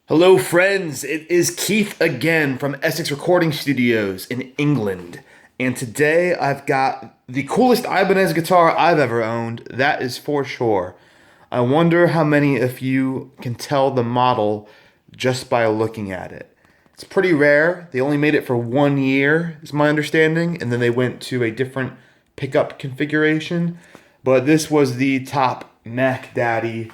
Hello, friends. It is Keith again from Essex Recording Studios in England. And today I've got the coolest Ibanez guitar I've ever owned. That is for sure. I wonder how many of you can tell the model just by looking at it. It's pretty rare. They only made it for 1 year, is my understanding, and then they went to a different pickup configuration. But this was the top Mac Daddy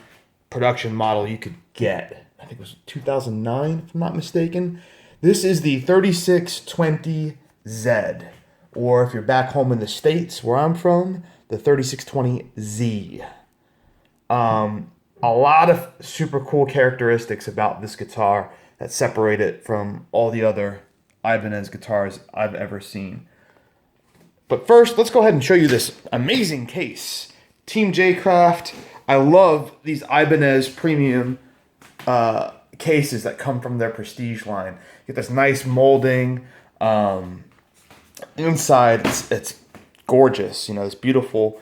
production model you could get. I think it was 2009, if I'm not mistaken. This is the 3620Z, or if you're back home in the States, where I'm from, the 3620Z. A lot of super cool characteristics about this guitar that separate it from all the other Ibanez guitars I've ever seen. But first, let's go ahead and show you this amazing case. Team J-Craft. I love these Ibanez premium cases that come from their Prestige line. You get this nice molding. Inside, it's gorgeous. You know, this beautiful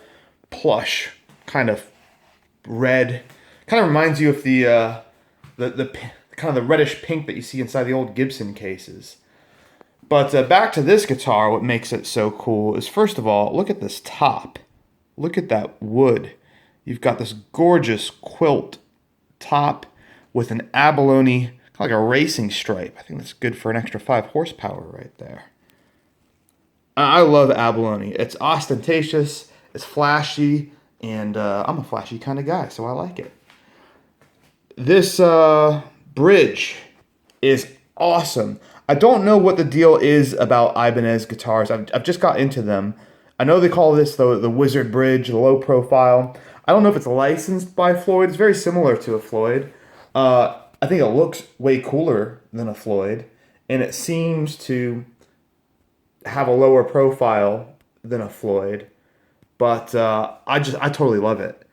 plush kind of red. Kind of reminds you of the kind of the reddish pink that you see inside the old Gibson cases. But back to this guitar, what makes it so cool is, first of all, look at this top. Look at that wood. You've got this gorgeous quilt top with an abalone, kind of like a racing stripe. I think that's good for an extra 5 horsepower right there. I love abalone. It's ostentatious, it's flashy, and I'm a flashy kind of guy, so I like it. This bridge is awesome. I don't know what the deal is about Ibanez guitars. I've just got into them. I know they call this the Wizard Bridge, the low profile. I don't know if it's licensed by Floyd. It's very similar to a Floyd. I think it looks way cooler than a Floyd, and it seems to have a lower profile than a Floyd. But I totally love it.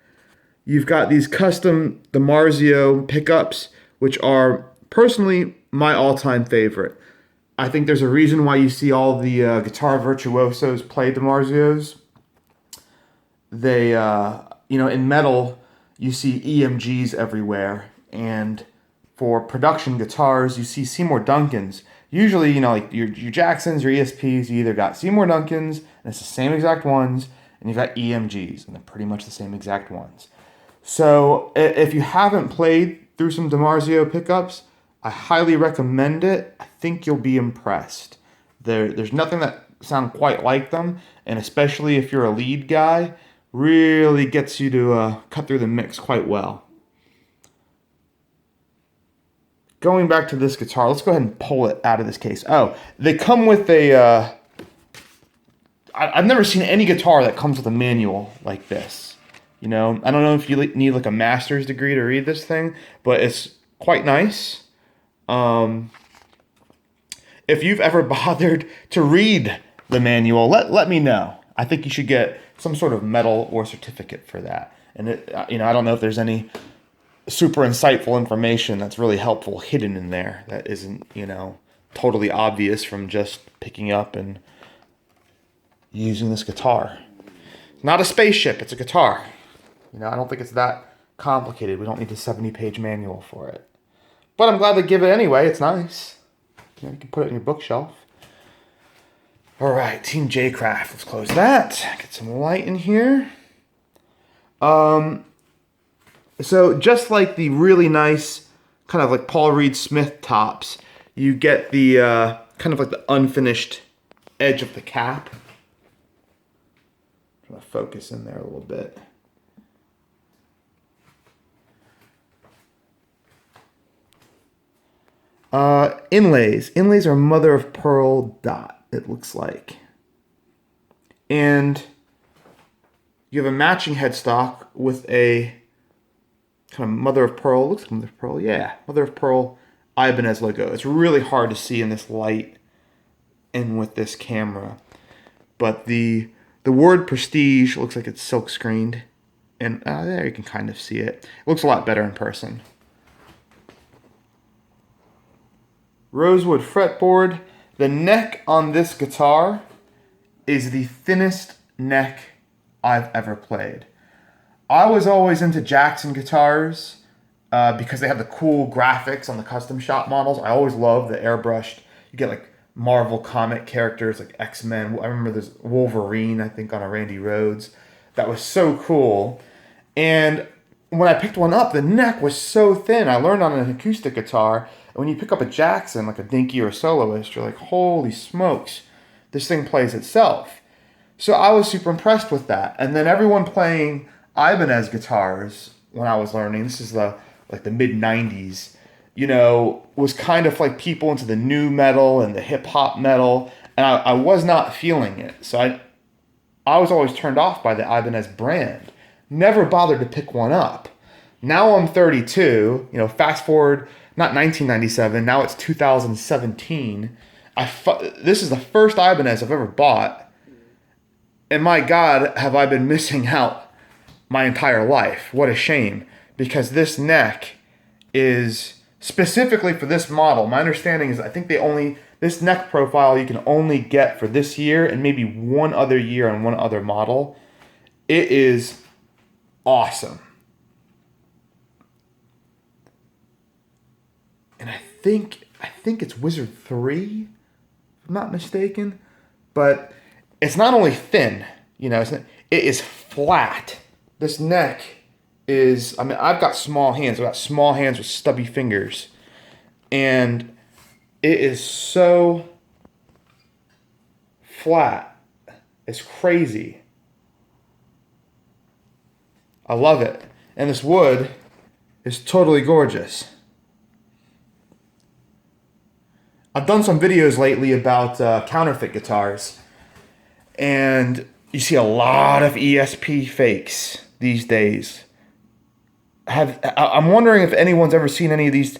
You've got these custom DiMarzio pickups, which are personally my all-time favorite. I think there's a reason why you see all the guitar virtuosos play DiMarzios. They, in metal, you see EMGs everywhere. And for production guitars, you see Seymour Duncans. Usually, like your Jacksons, your ESPs, you either got Seymour Duncans, and it's the same exact ones, and you've got EMGs, and they're pretty much the same exact ones. So if you haven't played through some DiMarzio pickups, I highly recommend it. I think you'll be impressed. There's nothing that sound quite like them, and especially if you're a lead guy, really gets you to cut through the mix quite well. Going back to this guitar, let's go ahead and pull it out of this case. Oh, they come with a... I've never seen any guitar that comes with a manual like this. I don't know if you need like a master's degree to read this thing, but it's quite nice. If you've ever bothered to read the manual, let me know. I think you should get some sort of medal or certificate for that. And I don't know if there's any super insightful information that's really helpful hidden in there that isn't, totally obvious from just picking up and using this guitar. It's not a spaceship, it's a guitar. I don't think it's that complicated. We don't need a 70-page manual for it. But I'm glad they give it anyway. It's nice. You can put it in your bookshelf. All right, Team J-Craft. Let's close that. Get some light in here. So just like the really nice kind of like Paul Reed Smith tops, you get the kind of like the unfinished edge of the cap. I'm trying to focus in there a little bit. Inlays. Inlays are mother of pearl dot, it looks like. And you have a matching headstock with a kind of mother of pearl. Looks like mother of pearl. Yeah, mother of pearl Ibanez logo. It's really hard to see in this light and with this camera. But the word Prestige looks like it's silk screened. And there you can kind of see it. It looks a lot better in person. Rosewood fretboard. The neck on this guitar is the thinnest neck I've ever played. I was always into Jackson guitars. because they have the cool graphics on the custom shop models. I always love the airbrushed. You get like Marvel comic characters like X-Men. I remember there's Wolverine, I think, on a Randy Rhoads. That was so cool. And when I picked one up, the neck was so thin. I learned on an acoustic guitar, and when you pick up a Jackson, like a Dinky or a Soloist, you're like, holy smokes, this thing plays itself. So I was super impressed with that. And then everyone playing Ibanez guitars when I was learning, this is the mid 90s, you know, was kind of like people into the new metal and the hip hop metal. And I was not feeling it. So I was always turned off by the Ibanez brand. Never bothered to pick one up. Now I'm 32, you know, fast forward, not 1997, now it's 2017. This is the first Ibanez I've ever bought. And my God, have I been missing out my entire life. What a shame. Because this neck is specifically for this model. My understanding is I think this neck profile you can only get for this year and maybe one other year on one other model. It is awesome. And I think it's Wizard 3, if I'm not mistaken. But it's not only thin, you know, it is flat. This neck is, I mean, I've got small hands. I've got small hands with stubby fingers. And it is so flat. It's crazy. I love it. And this wood is totally gorgeous. I've done some videos lately about counterfeit guitars. And you see a lot of ESP fakes these days. I'm wondering if anyone's ever seen any of these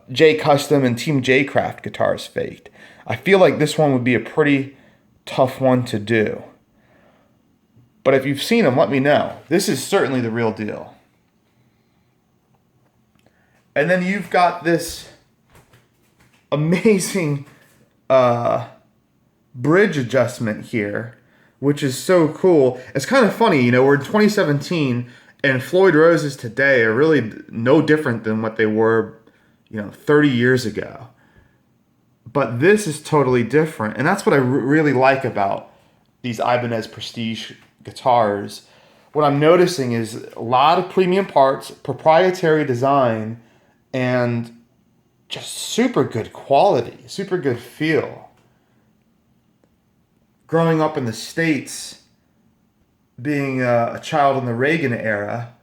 J Custom and Team J Craft guitars faked. I feel like this one would be a pretty tough one to do. But if you've seen them, let me know. This is certainly the real deal. And then you've got this amazing bridge adjustment here, which is so cool. It's kind of funny, you know, we're in 2017 and Floyd Roses today are really no different than what they were, you know, 30 years ago. But this is totally different. And that's what I really like about these Ibanez Prestige guitars. What I'm noticing is a lot of premium parts, proprietary design, and just super good quality, super good feel. Growing up in the States, being a child in the Reagan era,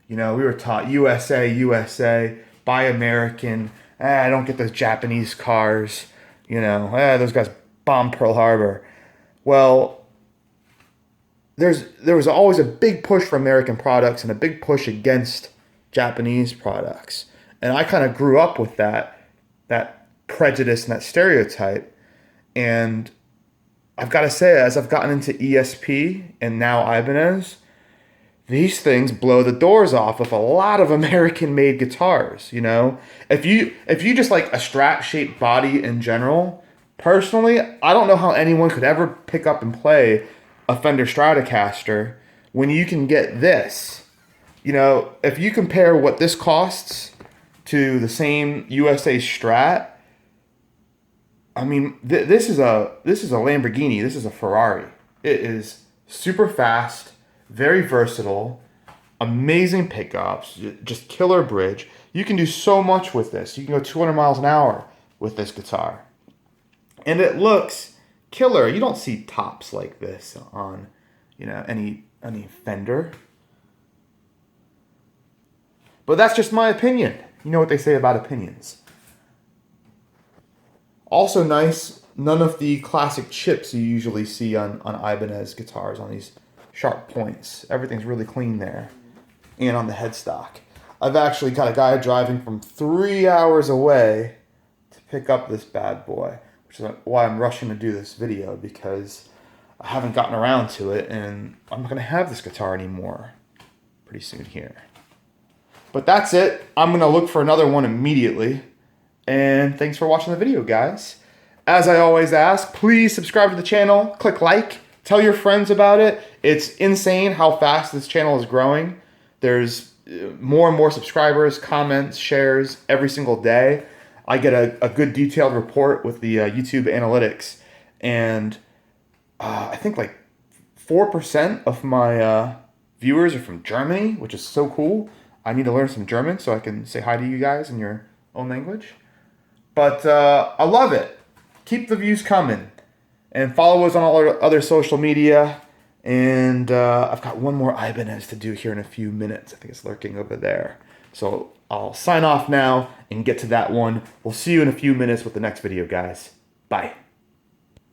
you know, we were taught USA, USA, buy American. I don't get those Japanese cars. You know, those guys bombed Pearl Harbor. Well, there was always a big push for American products and a big push against Japanese products. And I kind of grew up with that prejudice and that stereotype. And I've got to say, as I've gotten into ESP and now Ibanez, these things blow the doors off of a lot of American-made guitars, you know? If you just like a Strat-shaped body in general, personally, I don't know how anyone could ever pick up and play a Fender Stratocaster when you can get this. You know, if you compare what this costs to the same USA Strat, I mean, this is a Lamborghini. This is a Ferrari. It is super fast, very versatile, amazing pickups, just killer bridge. You can do so much with this. You can go 200 miles an hour with this guitar. And it looks killer. You don't see tops like this on, you know, any Fender. But that's just my opinion. You know what they say about opinions. Also nice, none of the classic chips you usually see on Ibanez guitars, on these sharp points. Everything's really clean there. And on the headstock. I've actually got a guy driving from 3 hours away to pick up this bad boy, which is why I'm rushing to do this video, because I haven't gotten around to it, and I'm not going to have this guitar anymore pretty soon here. But that's it. I'm going to look for another one immediately. And thanks for watching the video, guys. As I always ask, please subscribe to the channel, click like, tell your friends about it. It's insane how fast this channel is growing. There's more and more subscribers, comments, shares every single day, I get a good detailed report with the YouTube analytics. And I think like 4% of my viewers are from Germany, which is so cool. I need to learn some German so I can say hi to you guys in your own language. But I love it. Keep the views coming. And follow us on all our other social media. And I've got one more IBANEZ to do here in a few minutes. I think it's lurking over there. So I'll sign off now and get to that one. We'll see you in a few minutes with the next video, guys. Bye.